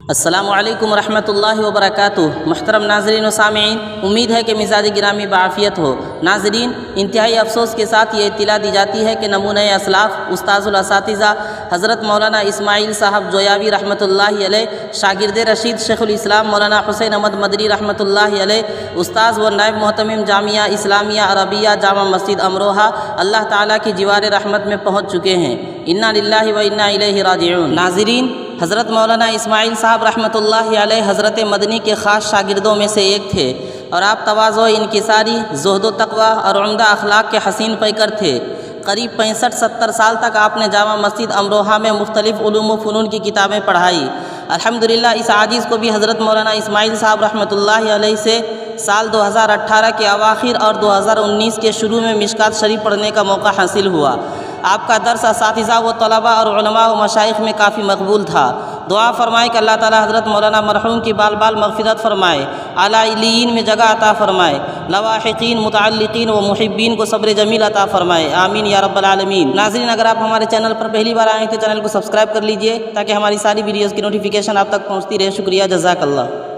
السلام علیکم ورحمۃ اللہ وبرکاتہ۔ محترم ناظرین و سامعین، امید ہے کہ مزاج گرامی بعافیت ہو۔ ناظرین، انتہائی افسوس کے ساتھ یہ اطلاع دی جاتی ہے کہ نمونہ اسلاف استاذ الاساتذہ حضرت مولانا اسماعیل صاحب جویاوی رحمۃ اللہ علیہ، شاگرد رشید شیخ الاسلام مولانا حسین احمد مدنی رحمۃ اللہ علیہ، استاذ و نائب محتمم جامعہ اسلامیہ عربیہ جامع مسجد امروہہ، اللہ تعالیٰ کی جوار رحمت میں پہنچ چکے ہیں۔ انا للہ و انا الیہ راجعون۔ ناظرین، حضرت مولانا اسماعیل صاحب رحمۃ اللہ علیہ حضرت مدنی کے خاص شاگردوں میں سے ایک تھے، اور آپ تواضع، انکساری، زہد و تقوی اور عمدہ اخلاق کے حسین پیکر تھے۔ قریب 65-70 سال تک آپ نے جامع مسجد امروہہ میں مختلف علوم و فنون کی کتابیں پڑھائی۔ الحمدللہ اس عاجز کو بھی حضرت مولانا اسماعیل صاحب رحمۃ اللہ علیہ سے سال 2018 کے اواخر اور 2019 کے شروع میں مشکات شریف پڑھنے کا موقع حاصل ہوا۔ آپ کا درس اساتذہ و طلباء اور علماء و مشائخ میں کافی مقبول تھا۔ دعا فرمائے کہ اللہ تعالی حضرت مولانا مرحوم کی بال بال مغفرت فرمائے، اعلیٰ علیین میں جگہ عطا فرمائے، لواحقین، متعلقین و محبین کو صبر جمیل عطا فرمائے، آمین یا رب العالمین۔ ناظرین، اگر آپ ہمارے چینل پر پہلی بار آئیں تو چینل کو سبسکرائب کر لیجئے تاکہ ہماری ساری ویڈیوز کی نوٹیفیکیشن آپ تک پہنچتی رہے۔ شکریہ، جزاک اللہ۔